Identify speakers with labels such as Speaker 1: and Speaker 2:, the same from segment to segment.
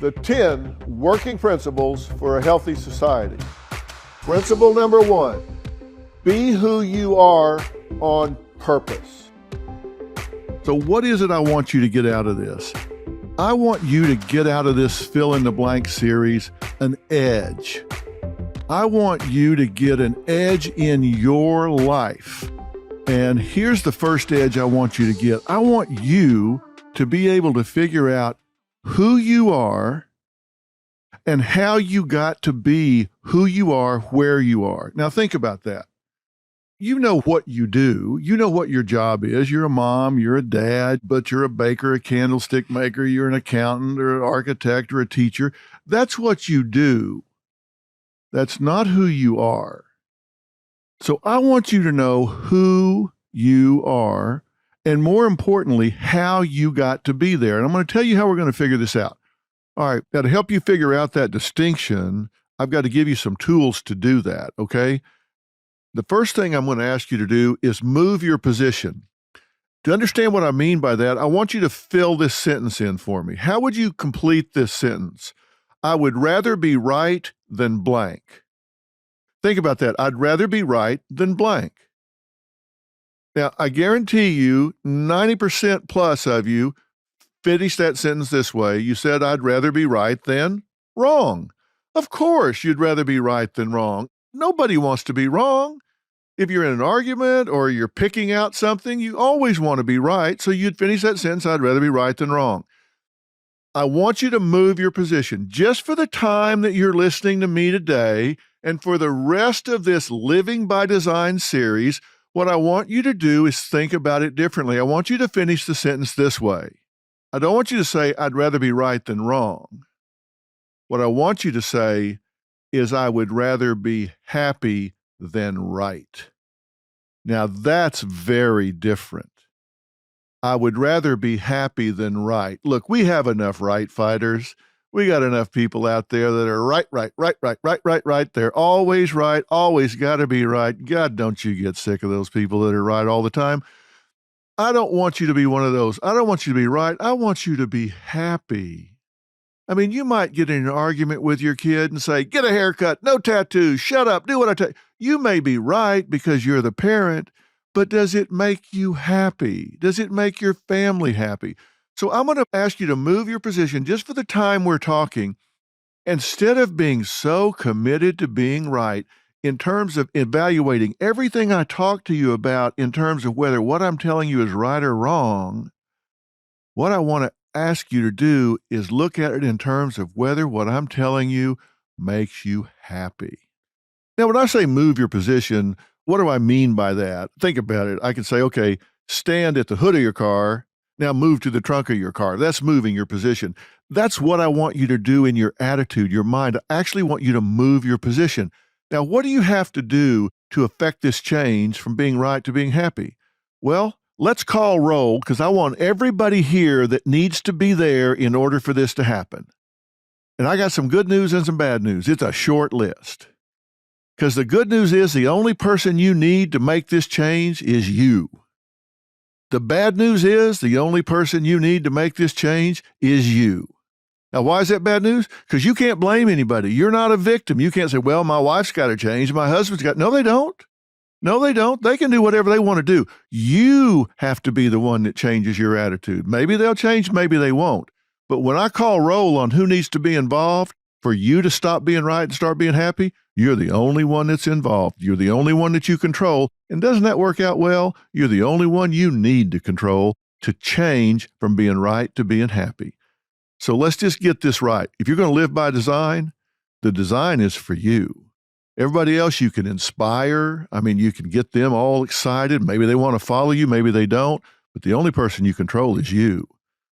Speaker 1: the 10 working principles for a healthy society. Principle number 1, be who you are on purpose.
Speaker 2: So what is it I want you to get out of this? I want you to get out of this fill in the blank series an edge. I want you to get an edge in your life. And here's the first edge I want you to get. I want you to be able to figure out who you are and how you got to be who you are, where you are. Now think about that. You know what you do. You know what your job is. You're a mom, you're a dad, but you're a baker, a candlestick maker, you're an accountant or an architect or a teacher. That's what you do. That's not who you are. So I want you to know who you are, and more importantly, how you got to be there. And I'm going to tell you how we're going to figure this out. All right, now to help you figure out that distinction, I've got to give you some tools to do that, okay? The first thing I'm going to ask you to do is move your position. To understand what I mean by that, I want you to fill this sentence in for me. How would you complete this sentence? I would rather be right than blank. Think about that. I'd rather be right than blank. Now, I guarantee you 90% plus of you finished that sentence this way. You said, I'd rather be right than wrong. Of course, you'd rather be right than wrong. Nobody wants to be wrong. If you're in an argument or you're picking out something, you always want to be right. So you'd finish that sentence, I'd rather be right than wrong. I want you to move your position just for the time that you're listening to me today and for the rest of this Living by Design series. What I want you to do is think about it differently. I want you to finish the sentence this way. I don't want you to say, I'd rather be right than wrong. What I want you to say is, I would rather be happy than right. Now, that's very different. I would rather be happy than right. Look, we have enough right fighters. We got enough people out there that are right. They're always right, always got to be right. God, don't you get sick of those people that are right all the time. I don't want you to be one of those. I don't want you to be right. I want you to be happy. I mean, you might get in an argument with your kid and say, get a haircut, no tattoos, shut up, do what I tell you. You may be right because you're the parent, but does it make you happy? Does it make your family happy? So I'm going to ask you to move your position just for the time we're talking. Instead of being so committed to being right, in terms of evaluating everything I talk to you about in terms of whether what I'm telling you is right or wrong, what I want to ask you to do is look at it in terms of whether what I'm telling you makes you happy. Now, when I say move your position, what do I mean by that? Think about it. I can say, okay, stand at the hood of your car. Now move to the trunk of your car. That's moving your position. That's what I want you to do in your attitude, your mind. I actually want you to move your position. Now, what do you have to do to affect this change from being right to being happy? Well, let's call roll, because I want everybody here that needs to be there in order for this to happen. And I got some good news and some bad news. It's a short list. Because the good news is the only person you need to make this change is you. The bad news is the only person you need to make this change is you. Now, why is that bad news? Because you can't blame anybody. You're not a victim. You can't say, well, my wife's got to change. My husband's got... No, they don't. No, they don't. They can do whatever they want to do. You have to be the one that changes your attitude. Maybe they'll change, maybe they won't. But when I call roll on who needs to be involved for you to stop being right and start being happy, you're the only one that's involved. You're the only one that you control. And doesn't that work out well? You're the only one you need to control to change from being right to being happy. So let's just get this right. If you're going to live by design, the design is for you. Everybody else you can inspire. I mean, you can get them all excited. Maybe they want to follow you, maybe they don't. But the only person you control is you.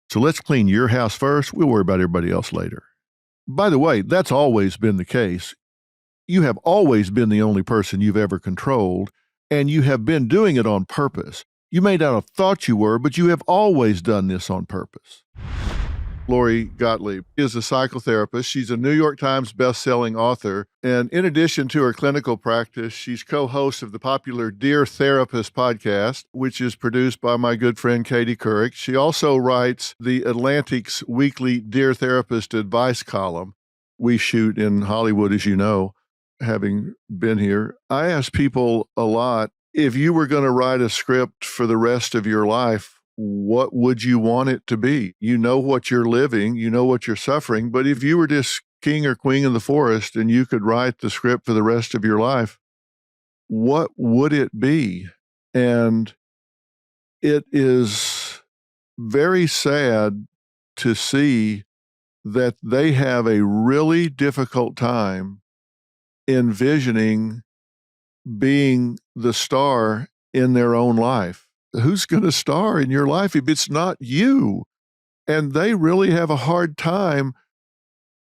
Speaker 2: So let's clean your house first. We'll worry about everybody else later. By the way, that's always been the case. You have always been the only person you've ever controlled, and you have been doing it on purpose. You may not have thought you were, but you have always done this on purpose. Lori Gottlieb is a psychotherapist. She's a New York Times best-selling author. And in addition to her clinical practice, she's co-host of the popular Dear Therapist podcast, which is produced by my good friend Katie Couric. She also writes the Atlantic's weekly Dear Therapist advice column. We shoot in Hollywood, as you know, having been here. I ask people a lot, if you were going to write a script for the rest of your life, what would you want it to be? You know what you're living, you know what you're suffering, but if you were just king or queen of the forest and you could write the script for the rest of your life, what would it be? And it is very sad to see that they have a really difficult time envisioning being the star in their own life. Who's going to star in your life if it's not you? And they really have a hard time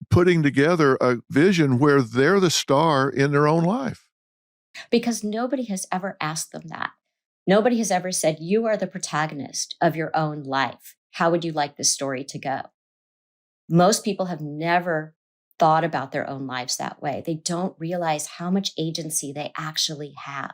Speaker 2: putting together a vision where they're the star in their own life.
Speaker 3: Because nobody has ever asked them that. Nobody has ever said, you are the protagonist of your own life. How would you like this story to go? Most people have never thought about their own lives that way. They don't realize how much agency they actually have.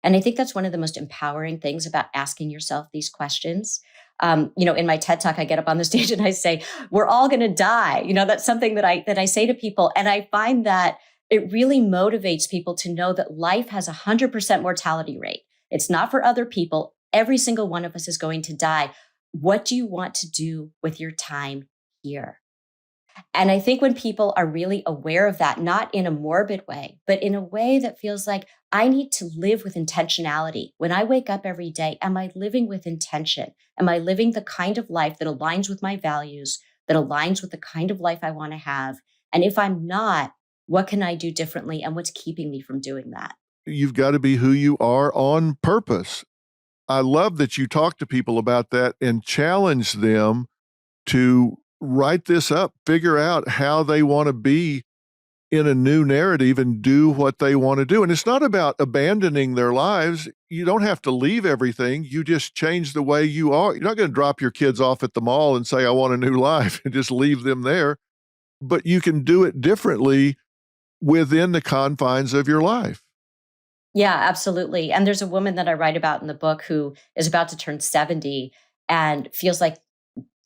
Speaker 3: And I think that's one of the most empowering things about asking yourself these questions. In my TED Talk, I get up on the stage and I say, we're all going to die. That's something that I say to people. And I find that it really motivates people to know that life has 100% mortality rate. It's not for other people. Every single one of us is going to die. What do you want to do with your time here? And I think when people are really aware of that, not in a morbid way, but in a way that feels like I need to live with intentionality. When I wake up every day, am I living with intention? Am I living the kind of life that aligns with my values, that aligns with the kind of life I want to have? And if I'm not, what can I do differently? And what's keeping me from doing that?
Speaker 2: You've got to be who you are on purpose. I love that you talk to people about that and challenge them to write this up, figure out how they want to be in a new narrative and do what they want to do. And it's not about abandoning their lives. You don't have to leave everything. You just change the way you are. You're not going to drop your kids off at the mall and say, I want a new life, and just leave them there. But you can do it differently within the confines of your life.
Speaker 3: Yeah, absolutely. And there's a woman that I write about in the book who is about to turn 70 and feels like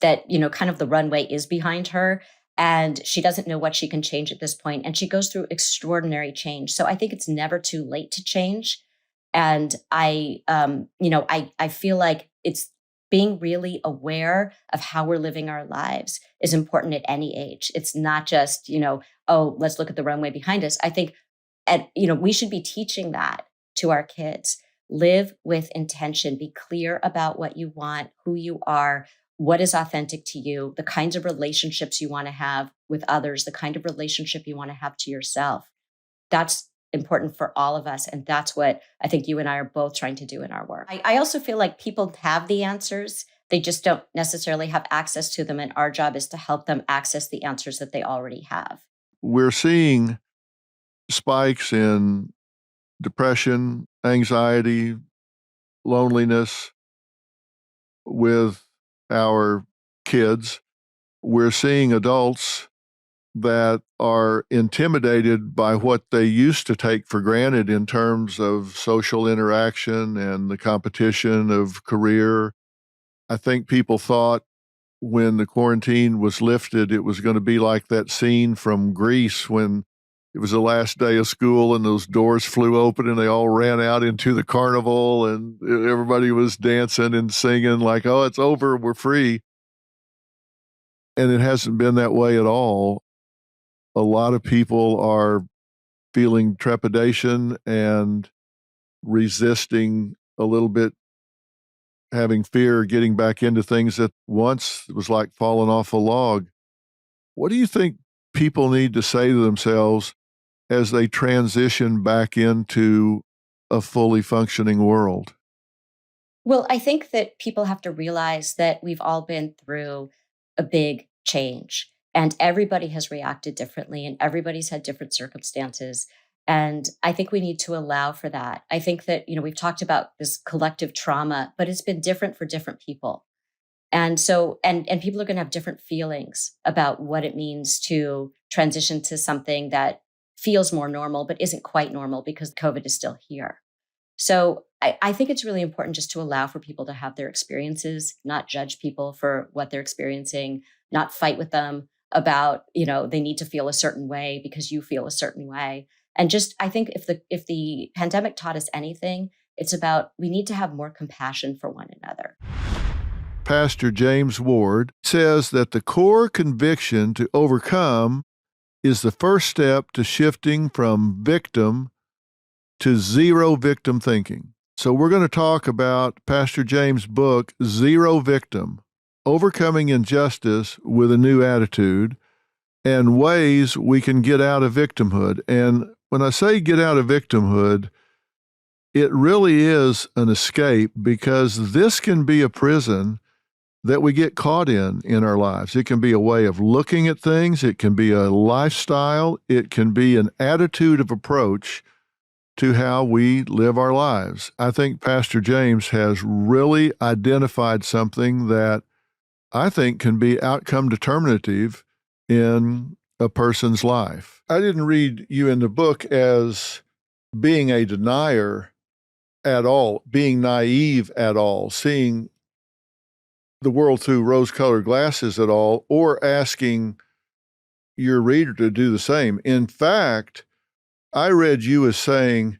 Speaker 3: that, kind of the runway is behind her and she doesn't know what she can change at this point. And she goes through extraordinary change. So I think it's never too late to change. And I feel like it's being really aware of how we're living our lives is important at any age. It's not just, let's look at the runway behind us. I think, we should be teaching that to our kids. Live with intention, be clear about what you want, who you are, what is authentic to you, the kinds of relationships you want to have with others, the kind of relationship you want to have to yourself. That's important for all of us. And that's what I think you and I are both trying to do in our work. I also feel like people have the answers. They just don't necessarily have access to them. And our job is to help them access the answers that they already have.
Speaker 2: We're seeing spikes in depression, anxiety, loneliness with our kids. We're seeing adults that are intimidated by what they used to take for granted in terms of social interaction and the competition of career. I think people thought when the quarantine was lifted, it was going to be like that scene from Greece when it was the last day of school and those doors flew open and they all ran out into the carnival and everybody was dancing and singing like, oh, it's over, we're free. And it hasn't been that way at all. A lot of people are feeling trepidation and resisting a little bit, having fear, getting back into things that once was like falling off a log. What do you think people need to say to themselves as they transition back into a fully functioning world?
Speaker 3: Well, I think that people have to realize that we've all been through a big change and everybody has reacted differently and everybody's had different circumstances. And I think we need to allow for that. I think that, we've talked about this collective trauma, but it's been different for different people. And so, and people are going to have different feelings about what it means to transition to something that feels more normal, but isn't quite normal because COVID is still here. So I think it's really important just to allow for people to have their experiences, not judge people for what they're experiencing, not fight with them about, they need to feel a certain way because you feel a certain way. And just, I think if the pandemic taught us anything, it's about, we need to have more compassion for one another.
Speaker 2: Pastor James Ward says that the core conviction to overcome is the first step to shifting from victim to zero victim thinking. So we're going to talk about Pastor James' book, Zero Victim, Overcoming Injustice with a New Attitude, and ways we can get out of victimhood. And when I say get out of victimhood, it really is an escape, because this can be a prison that we get caught in our lives. It can be a way of looking at things. It can be a lifestyle. It can be an attitude of approach to how we live our lives. I think Pastor James has really identified something that I think can be outcome determinative in a person's life. I didn't read you in the book as being a denier at all, being naive at all, seeing the world through rose-colored glasses at all, or asking your reader to do the same. In fact, I read you as saying,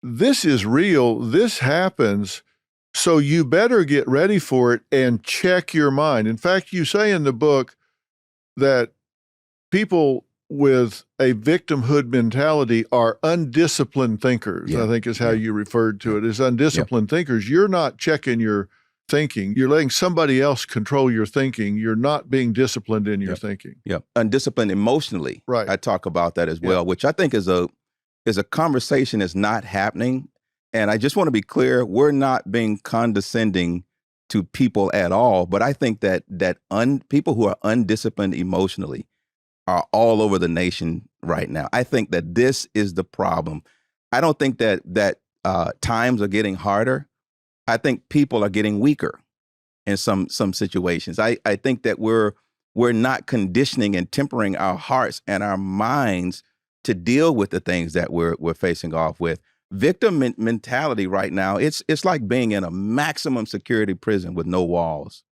Speaker 2: this is real, this happens, so you better get ready for it and check your mind. In fact, you say in the book that people with a victimhood mentality are undisciplined thinkers, I think is how you referred to it, as undisciplined thinkers. You're not checking your thinking. You're letting somebody else control your thinking. You're not being disciplined in your thinking.
Speaker 4: Undisciplined emotionally.
Speaker 2: Right.
Speaker 4: I talk about that as well, which I think is a conversation that's not happening. And I just want to be clear, we're not being condescending to people at all. But I think that people who are undisciplined emotionally are all over the nation right now. I think that this is the problem. I don't think that times are getting harder. I think people are getting weaker in some situations. I think that we're not conditioning and tempering our hearts and our minds to deal with the things that we're facing off with. Victim mentality right now, it's like being in a maximum security prison with no walls.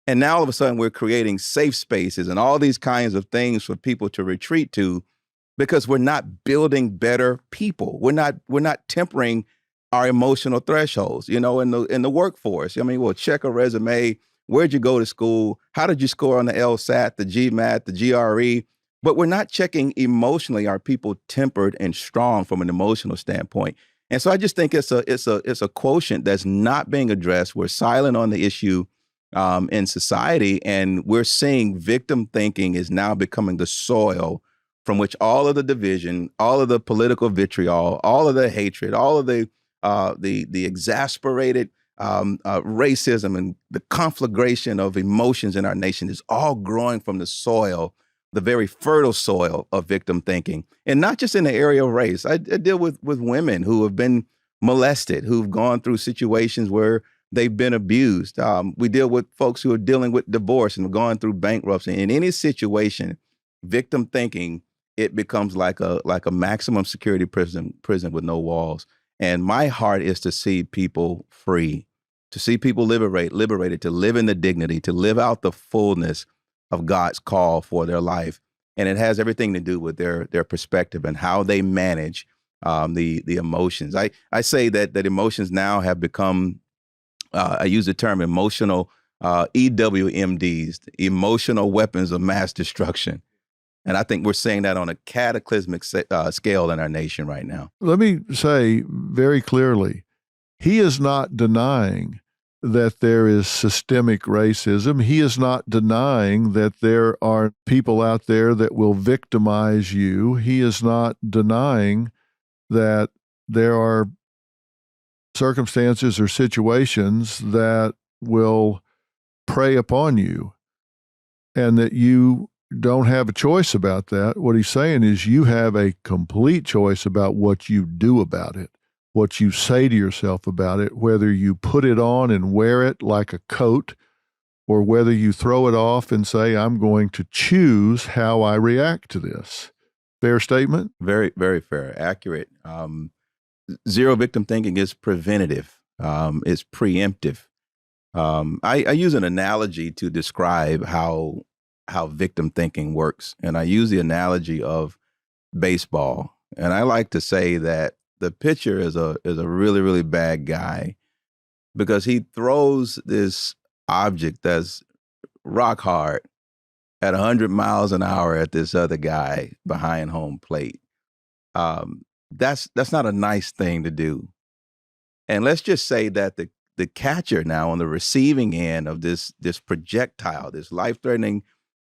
Speaker 4: And now all of a sudden we're creating safe spaces and all these kinds of things for people to retreat to, because we're not building better people. We're not tempering our emotional thresholds, in the workforce. I mean, we'll check a resume. Where'd you go to school? How did you score on the LSAT, the GMAT, the GRE? But we're not checking emotionally, are people tempered and strong from an emotional standpoint? And so I just think it's a quotient that's not being addressed. We're silent on the issue in society, and we're seeing victim thinking is now becoming the soil from which all of the division, all of the political vitriol, all of the hatred, all of the exasperated racism and the conflagration of emotions in our nation is all growing from the soil, the very fertile soil of victim thinking. And not just in the area of race. I deal with women who have been molested, who've gone through situations where they've been abused. We deal with folks who are dealing with divorce and have gone through bankruptcy. In any situation, victim thinking, it becomes like a maximum security prison with no walls. And my heart is to see people free, to see people liberated, to live in the dignity, to live out the fullness of God's call for their life. And it has everything to do with their perspective and how they manage the emotions. I say that emotions now have become, I use the term emotional EWMDs, emotional weapons of mass destruction. And I think we're seeing that on a cataclysmic scale in our nation right now.
Speaker 2: Let me say very clearly, he is not denying that there is systemic racism. He is not denying that there are people out there that will victimize you. He is not denying that there are circumstances or situations that will prey upon you and that you don't have a choice about that. What he's saying is you have a complete choice about what you do about it, what you say to yourself about it, whether you put it on and wear it like a coat, or whether you throw it off and say, I'm going to choose how I react to this. Fair statement?
Speaker 4: Very, very fair, accurate. Zero victim thinking is preventative. It's preemptive. I use an analogy to describe how victim thinking works, and I use the analogy of baseball. And I like to say that the pitcher is a really, really bad guy because he throws this object that's rock hard at 100 miles an hour at this other guy behind home plate. That's not a nice thing to do. And let's just say that the catcher now on the receiving end of this projectile, this life-threatening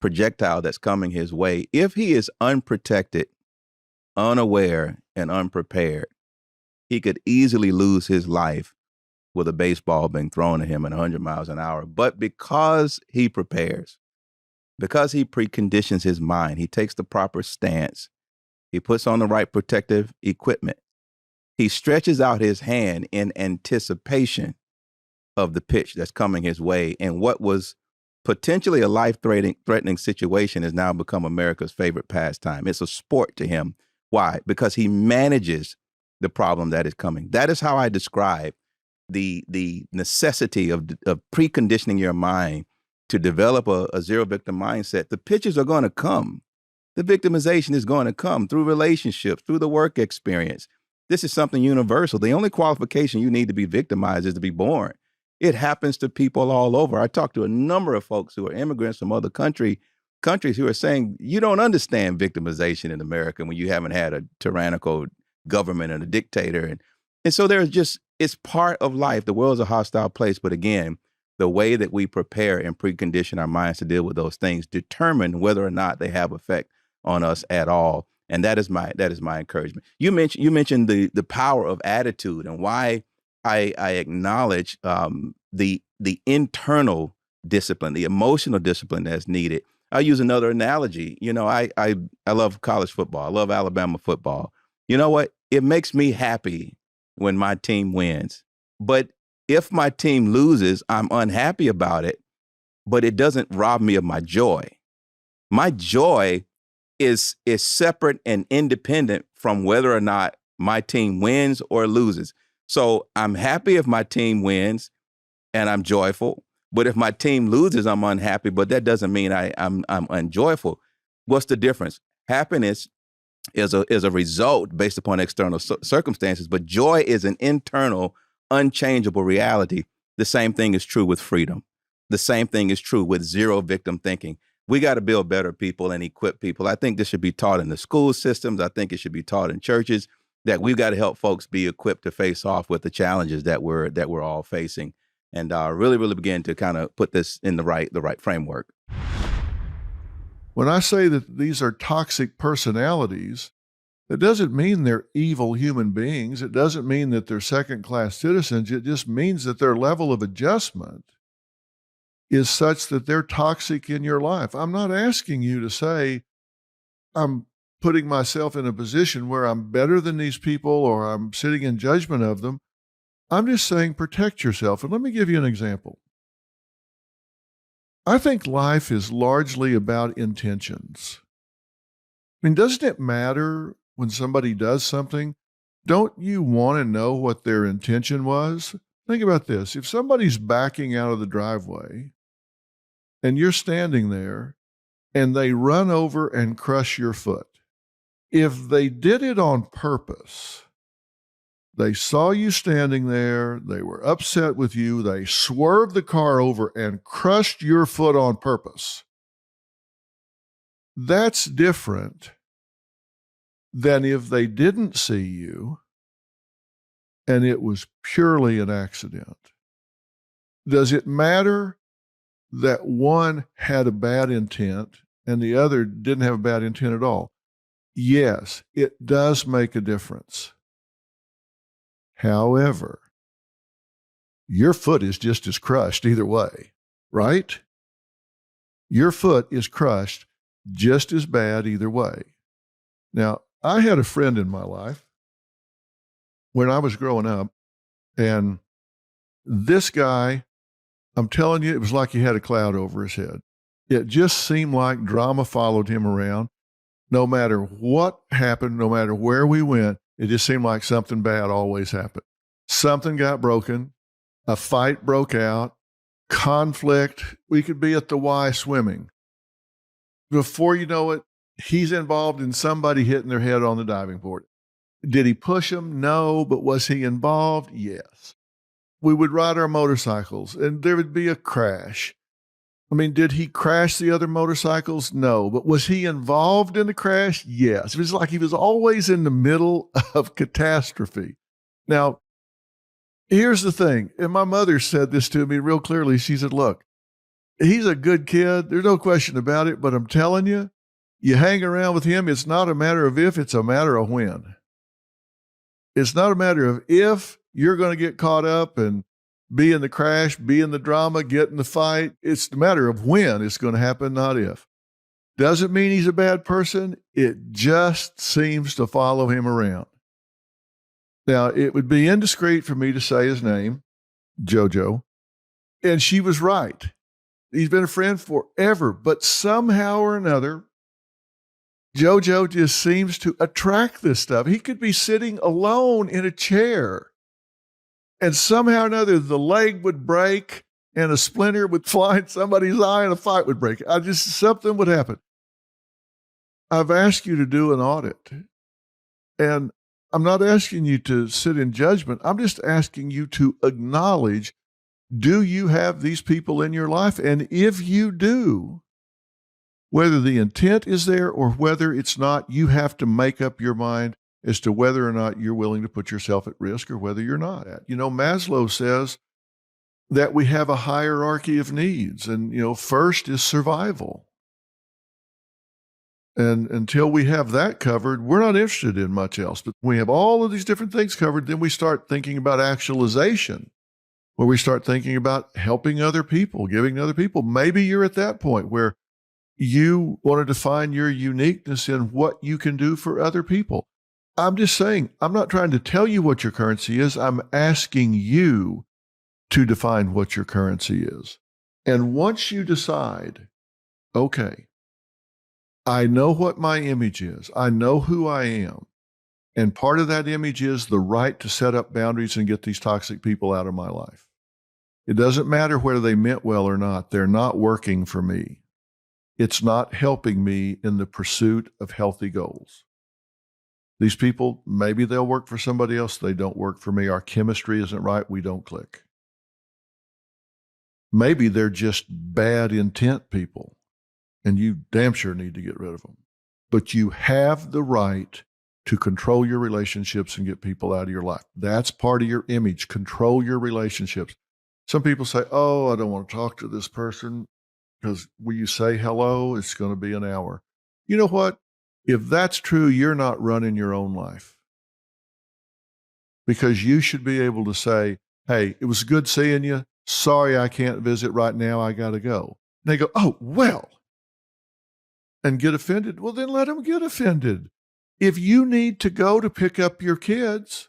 Speaker 4: projectile that's coming his way, if he is unprotected, unaware, and unprepared, he could easily lose his life with a baseball being thrown at him at 100 miles an hour. But because he prepares, because he preconditions his mind, he takes the proper stance, he puts on the right protective equipment, he stretches out his hand in anticipation of the pitch that's coming his way. And what was potentially a life-threatening situation has now become America's favorite pastime. It's a sport to him. Why? Because he manages the problem that is coming. That is how I describe the necessity of preconditioning your mind to develop a zero victim mindset. The pitches are going to come. The victimization is going to come through relationships, through the work experience. This is something universal. The only qualification you need to be victimized is to be born. It happens to people all over. I talked to a number of folks who are immigrants from other countries who are saying, you don't understand victimization in America when you haven't had a tyrannical government and a dictator. And so it's part of life. The world is a hostile place. But again, the way that we prepare and precondition our minds to deal with those things determine whether or not they have effect on us at all. And that is my encouragement. You mentioned the power of attitude and why I acknowledge the internal discipline, the emotional discipline that's needed. I'll use another analogy. You know, I love college football. I love Alabama football. You know what? It makes me happy when my team wins. But if my team loses, I'm unhappy about it, but it doesn't rob me of my joy. My joy is separate and independent from whether or not my team wins or loses. So I'm happy if my team wins and I'm joyful. But if my team loses, I'm unhappy. But that doesn't mean I'm unjoyful. What's the difference? Happiness is a result based upon external circumstances, but joy is an internal, unchangeable reality. The same thing is true with freedom. The same thing is true with zero victim thinking. We got to build better people and equip people. I think this should be taught in the school systems. I think it should be taught in churches, that we've got to help folks be equipped to face off with the challenges that we're all facing, and really begin to kind of put this in the right framework.
Speaker 2: When I say that these are toxic personalities, it doesn't mean they're evil human beings. It doesn't mean that they're second-class citizens. It just means that their level of adjustment is such that they're toxic in your life. I'm not asking you to say, I'm putting myself in a position where I'm better than these people or I'm sitting in judgment of them. I'm just saying protect yourself. And let me give you an example. I think life is largely about intentions. I mean, doesn't it matter when somebody does something? Don't you want to know what their intention was? Think about this. If somebody's backing out of the driveway and you're standing there and they run over and crush your foot, if they did it on purpose, they saw you standing there, they were upset with you, they swerved the car over and crushed your foot on purpose, that's different than if they didn't see you and it was purely an accident. Does it matter that one had a bad intent and the other didn't have a bad intent at all? Yes, it does make a difference. However, your foot is just as crushed either way, right? Your foot is crushed just as bad either way. Now, I had a friend in my life when I was growing up, and this guy I'm telling you, it was like he had a cloud over his head. It just seemed like drama followed him around. No matter what happened, no matter where we went, it just seemed like something bad always happened. Something got broken, a fight broke out, conflict. We could be at the Y swimming. Before you know it, he's involved in somebody hitting their head on the diving board. Did he push him? No, but was he involved? Yes. We would ride our motorcycles and there would be a crash. I mean, did he crash the other motorcycles? No. But was he involved in the crash? Yes. It was like he was always in the middle of catastrophe. Now, here's the thing. And my mother said this to me real clearly. She said, look, he's a good kid. There's no question about it. But I'm telling you, you hang around with him. It's not a matter of if, it's a matter of when. It's not a matter of if you're going to get caught up and be in the crash, be in the drama, get in the fight. It's a matter of when it's going to happen, not if. Doesn't mean he's a bad person. It just seems to follow him around. Now, it would be indiscreet for me to say his name, JoJo, and she was right. He's been a friend forever, but somehow or another, JoJo just seems to attract this stuff. He could be sitting alone in a chair, and somehow or another, the leg would break and a splinter would fly in somebody's eye and a fight would break. Something would happen. I've asked you to do an audit, and I'm not asking you to sit in judgment. I'm just asking you to acknowledge, do you have these people in your life? And if you do, whether the intent is there or whether it's not, you have to make up your mind as to whether or not you're willing to put yourself at risk or whether you're not. You know, Maslow says that we have a hierarchy of needs, and, you know, first is survival. And until we have that covered, we're not interested in much else. But when we have all of these different things covered, then we start thinking about actualization, where we start thinking about helping other people, giving to other people. Maybe you're at that point where you want to define your uniqueness in what you can do for other people. I'm just saying, I'm not trying to tell you what your currency is. I'm asking you to define what your currency is. And once you decide, okay, I know what my image is. I know who I am. And part of that image is the right to set up boundaries and get these toxic people out of my life. It doesn't matter whether they meant well or not. They're not working for me. It's not helping me in the pursuit of healthy goals. These people, maybe they'll work for somebody else. They don't work for me. Our chemistry isn't right. We don't click. Maybe they're just bad intent people, and you damn sure need to get rid of them. But you have the right to control your relationships and get people out of your life. That's part of your image. Control your relationships. Some people say, oh, I don't want to talk to this person because when you say hello, it's going to be an hour. You know what? If that's true, you're not running your own life. Because you should be able to say, hey, it was good seeing you. Sorry, I can't visit right now. I got to go. And they go, oh, well, and get offended. Well, then let them get offended. If you need to go to pick up your kids,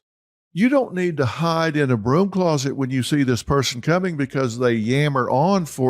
Speaker 2: you don't need to hide in a broom closet when you see this person coming because they yammer on for